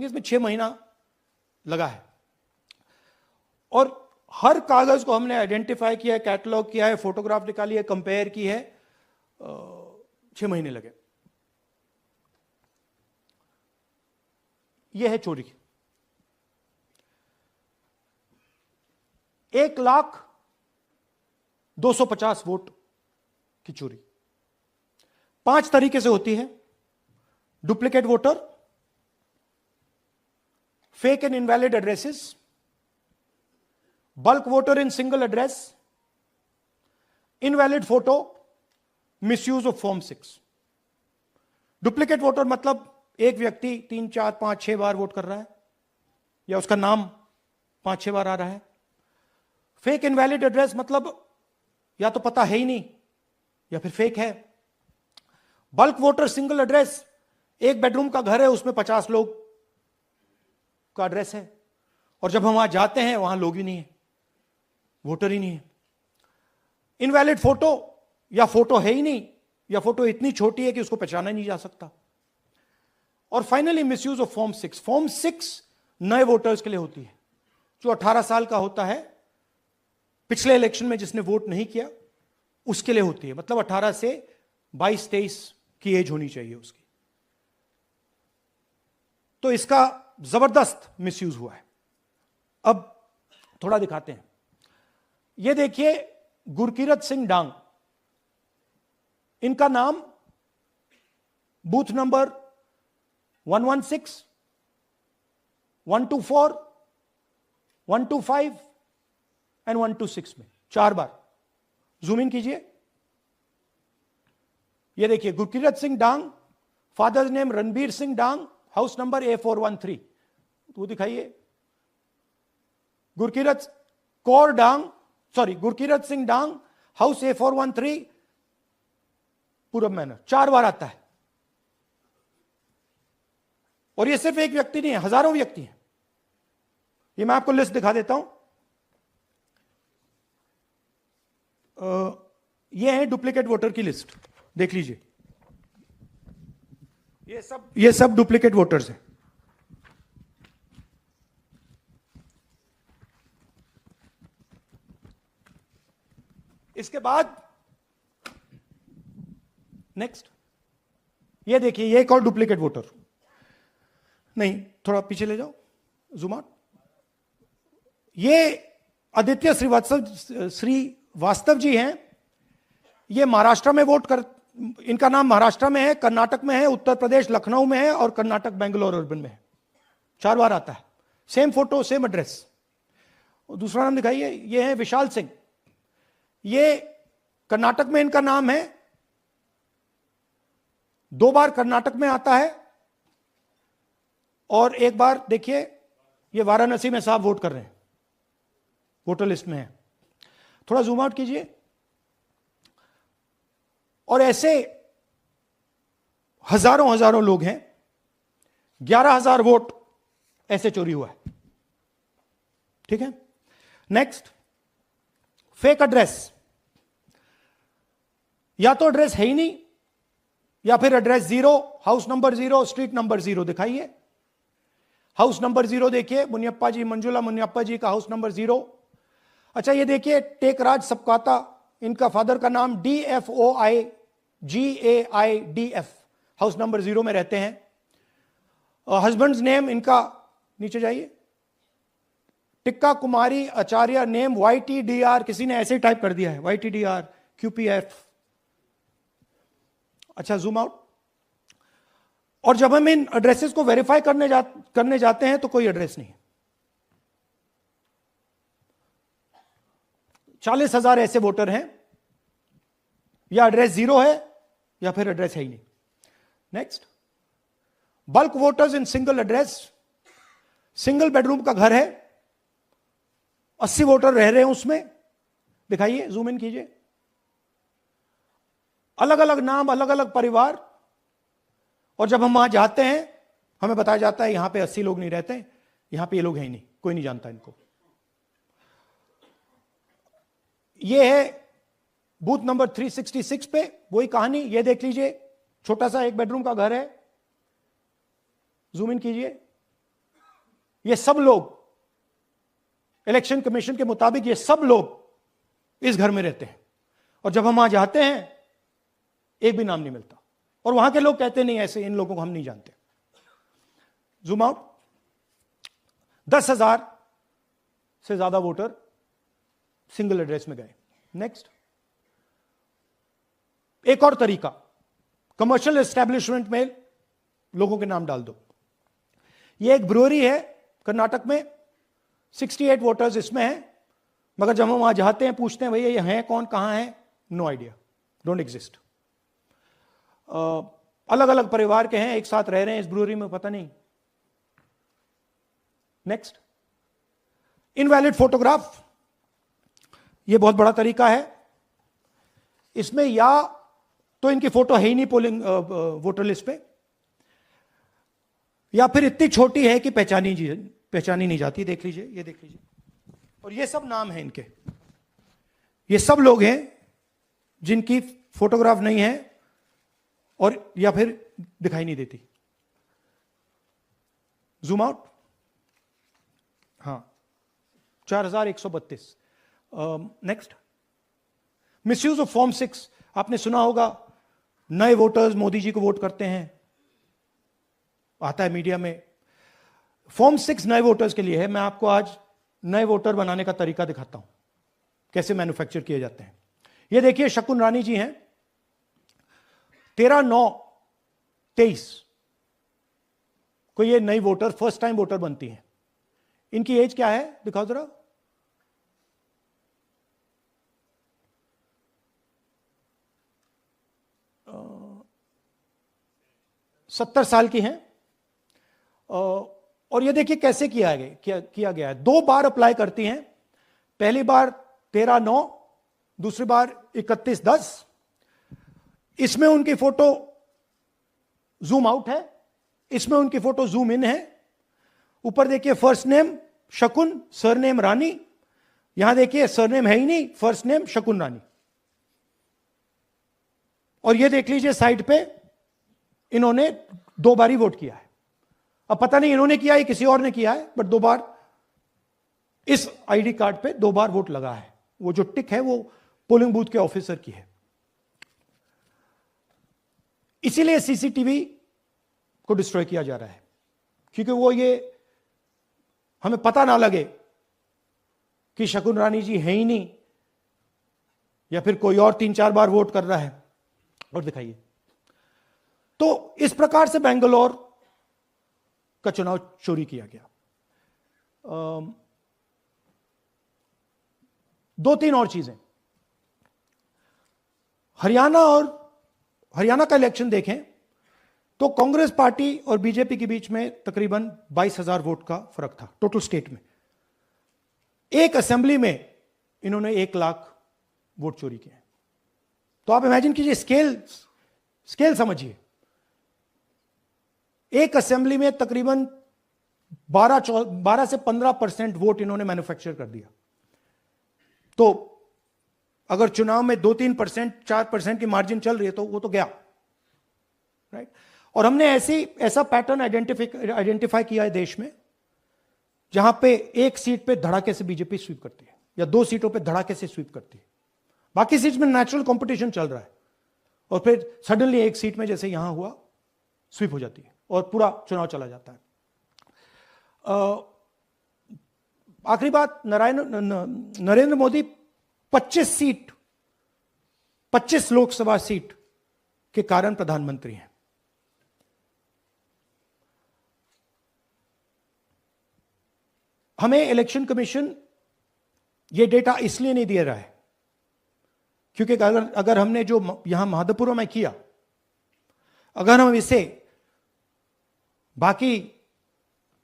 देखेंगे इसमें 6 महीना लगा है। और हर कागज को हमने आइडेंटिफाई किया है, कैटलॉग किया है, फोटोग्राफ निकाली है, कंपेयर की है, 6 महीने लगे। यह है चोरी। 1,02,50 वोट की चोरी 5 तरीके से होती है। Duplicate voter, fake and invalid addresses, bulk voter in single address, invalid photo, misuse of form 6। Duplicate voter मतलब एक व्यक्ति 3, 4, 5, 6 बार वोट कर रहा है, या उसका नाम 5-6 बार आ रहा है। फेक इनवैलिड एड्रेस मतलब या तो पता है ही नहीं या फिर फेक है। बल्क वोटर सिंगल एड्रेस, एक बेडरूम का घर है, उसमें 50 लोग का एड्रेस है, और जब हम वहां जाते हैं वहां लोग ही नहीं है, वोटर ही नहीं है। इनवैलिड फोटो, या फोटो है ही नहीं, या फोटो इतनी छोटी है कि उसको पहचाना नहीं जा सकता। और finally misuse of form 6। Form 6 नए वोटर्स के लिए होती है, जो 18 साल का होता है, पिछले इलेक्शन में जिसने वोट नहीं किया उसके लिए होती है। मतलब 18 से 22-23 की एज होनी चाहिए उसकी। तो इसका जबरदस्त मिसयूज हुआ है। अब थोड़ा दिखाते हैं। यह देखिए गुरकीरत सिंह डांग, इनका नाम बूथ नंबर 116, 124, 125 एंड 126 में 4 बार। जूम इन कीजिए। यह देखिए गुरकीरत सिंह डांग, फादर्स नेम रणबीर सिंह डांग, हाउस नंबर A413। तो दिखाइए गुरकीरत सिंह डांग, हाउस A413, पूरब मैनर। 4 बार आता है। और ये सिर्फ एक व्यक्ति नहीं है, हजारों व्यक्ति हैं। ये मैं आपको लिस्ट दिखा देता हूं। ये है डुप्लीकेट वोटर की लिस्ट, देख लीजिए। ये सब डुप्लीकेट वोटर्स हैं। इसके बाद नेक्स्ट, ये देखिए, ये एक और डुप्लीकेट वोटर। नहीं, थोड़ा पीछे ले जाओ, जूम आउट। ये आदित्य श्रीवास्तव जी हैं। ये महाराष्ट्र में वोट कर, इनका नाम महाराष्ट्र में है, कर्नाटक में है, उत्तर प्रदेश लखनऊ में है, और कर्नाटक बेंगलोर अर्बन में है। 4 बार आता है। Same photo, same address. दूसरा नाम दिखाइए। ये है विशाल सिंह। ये कर्नाटक में इनका नाम है, 2 बार कर्नाटक में आता है, और 1 बार देखिए ये वाराणसी में साहब वोट कर रहे हैं, वोटर लिस्ट में है। थोड़ा जूम आउट कीजिए। और ऐसे हजारों लोग हैं। 11,000 वोट ऐसे चोरी हुआ है। ठीक है। Next, fake address. या तो एड्रेस है ही नहीं, या फिर address 0, house number 0, street number 0। दिखाइए हाउस नंबर 0, देखिए मुनियप्पा जी, मंजुला मुनियप्पा जी का हाउस नंबर 0। अच्छा, ये देखिए टेकराज सबकाता, इनका फादर का नाम DFOIGAIDF, हाउस नंबर 0 में रहते हैं। हस्बैंड्स नेम इनका, नीचे जाइए, टिक्का कुमारी आचार्य, नेम YTDR, किसी ने ऐसे ही टाइप कर दिया है, YTDR QPF। अच्छा, जूम आउट। और जब हम इन एड्रेसेस को वेरीफाई करने जाते हैं तो कोई एड्रेस नहीं है। 40,000 ऐसे वोटर हैं, या एड्रेस 0 है या फिर एड्रेस है ही नहीं। Next, bulk voters in single address. Single bedroom का घर है, 80 वोटर रह रहे हैं उसमें। दिखाइए, जूम इन कीजिए। अलग अलग नाम, अलग अलग परिवार, और जब हम वहां जाते हैं हमें बताया जाता है यहां पे 80 लोग नहीं रहते, यहां पे ये लोग हैं ही नहीं, कोई नहीं जानता इनको। ये है बूथ नंबर 366 पे वही कहानी। ये देख लीजिए, छोटा सा एक बेडरूम का घर है, जूम इन कीजिए। ये सब लोग, इलेक्शन कमीशन के मुताबिक ये सब लोग इस घर में रहते हैं, और जब हम वहां जाते हैं एक भी नाम नहीं मिलता, और वहां के लोग कहते नहीं ऐसे, इन लोगों को हम नहीं जानते। Zoom out. 10,000 से ज्यादा वोटर सिंगल एड्रेस में गए। नेक्स्ट, एक और तरीका, कमर्शियल एस्टेब्लिशमेंट में लोगों के नाम डाल दो। ये एक ब्रूअरी है कर्नाटक में, 68 वोटर्स इसमें हैं, मगर जब हम वहां जाते हैं पूछते हैं भैया ये हैं कौन, कहां है, नो आइडिया, डोंट एग्जिस्ट। अलग अलग परिवार के हैं, एक साथ रह रहे हैं इस ब्रूअरी में, पता नहीं। Next, invalid photograph. यह बहुत बड़ा तरीका है। इसमें या तो इनकी फोटो है ही नहीं पोलिंग वोटर लिस्ट पे, या फिर इतनी छोटी है कि पहचानी नहीं जाती। देख लीजिए, ये देख लीजिए, और ये सब नाम है इनके। ये सब लोग हैं जिनकी फोटोग्राफ नहीं है और या फिर दिखाई नहीं देती। Zoom out. हां, 4132। Next, misuse of form 6। आपने सुना होगा नए वोटर्स मोदी जी को वोट करते हैं, आता है मीडिया में। फॉर्म 6 नए वोटर्स के लिए है। मैं आपको आज नए वोटर बनाने का तरीका दिखाता हूं, कैसे मैन्युफैक्चर किए जाते हैं। ये देखिए, शकुन रानी जी हैं, 13/9/23 को ये नई वोटर, फर्स्ट टाइम वोटर बनती हैं। इनकी एज क्या है, दिखाओ जरा। 70 साल की हैं। और ये देखिए कैसे किया गया है। 2 बार अप्लाई करती हैं। पहली बार 13/9, दूसरी बार 31/10। इसमें उनकी फोटो जूम आउट है, इसमें उनकी फोटो जूम इन है। ऊपर देखिए फर्स्ट नेम शकुन, सरनेम रानी। यहां देखिए सरनेम है ही नहीं, फर्स्ट नेम शकुन रानी। और ये देख लीजिए साइड पे इन्होंने 2 बार ही वोट किया है। अब पता नहीं इन्होंने किया है किसी और ने किया है, बट 2 बार इस आईडी कार्ड पे 2 बार वोट लगा है। वो जो टिक है वो पोलिंग बूथ के ऑफिसर की है। इसीलिए सीसीटीवी को डिस्ट्रॉय किया जा रहा है, क्योंकि वो ये हमें पता ना लगे कि शकुन रानी जी है ही नहीं, या फिर कोई और 3-4 बार वोट कर रहा है। और दिखाइए, तो इस प्रकार से बेंगलोर का चुनाव चोरी किया गया। 2-3 और चीजें। हरियाणा का इलेक्शन देखें तो कांग्रेस पार्टी और बीजेपी के बीच में तकरीबन 22,000 वोट का फर्क था टोटल स्टेट में। एक असेंबली में इन्होंने 1 लाख वोट चोरी किए। तो आप इमेजिन कीजिए, स्केल समझिए। एक असेंबली में तकरीबन 12 से 15% वोट इन्होंने मैन्युफैक्चर कर दिया। तो अगर चुनाव में 2-3%, 4% की मार्जिन चल रही है तो वो तो गया, राइट। और हमने ऐसा पैटर्न आइडेंटिफाई किया है देश में, जहां पे एक सीट पे धड़ाके से बीजेपी स्वीप करती है, या 2 सीटों पे धड़ाके से स्वीप करती है। बाकी सीट में नेचुरल कंपटीशन चल रहा है, और फिर सडनली एक सीट में जैसे यहां हुआ स्वीप हो जाती है और पूरा चुनाव चला जाता है। आखिरी बात, नरेंद्र मोदी 25 लोकसभा सीट के कारण प्रधानमंत्री हैं। हमें इलेक्शन कमीशन ये डेटा इसलिए नहीं दे रहा है क्योंकि अगर हमने जो यहां महादपुरम में किया, अगर हम इसे बाकी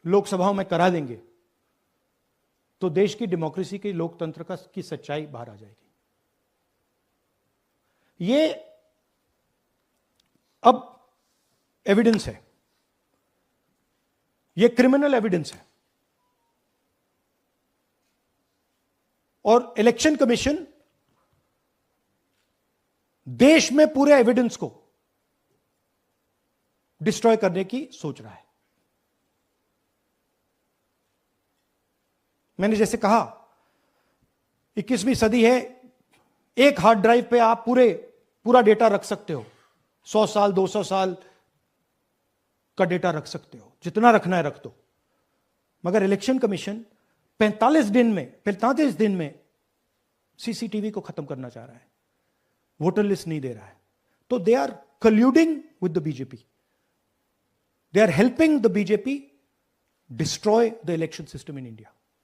लोकसभाओं में करा देंगे तो देश की डेमोक्रेसी की, लोकतंत्र की सच्चाई बाहर आ जाएगी। ये अब एविडेंस है, ये क्रिमिनल एविडेंस है, और इलेक्शन कमीशन देश में पूरे एविडेंस को डिस्ट्रॉय करने की सोच रहा है। मैंने जैसे कहा 21वीं सदी है, एक हार्ड ड्राइव पे आप पूरा डेटा रख सकते हो, 100 साल 200 साल का डेटा रख सकते हो, जितना रखना है रख दो। मगर इलेक्शन कमीशन 45 दिन में सीसीटीवी को खत्म करना चाह रहा है, वोटर लिस्ट नहीं दे रहा है। तो they are colluding with the BJP, they are helping the BJP destroy the election system in India.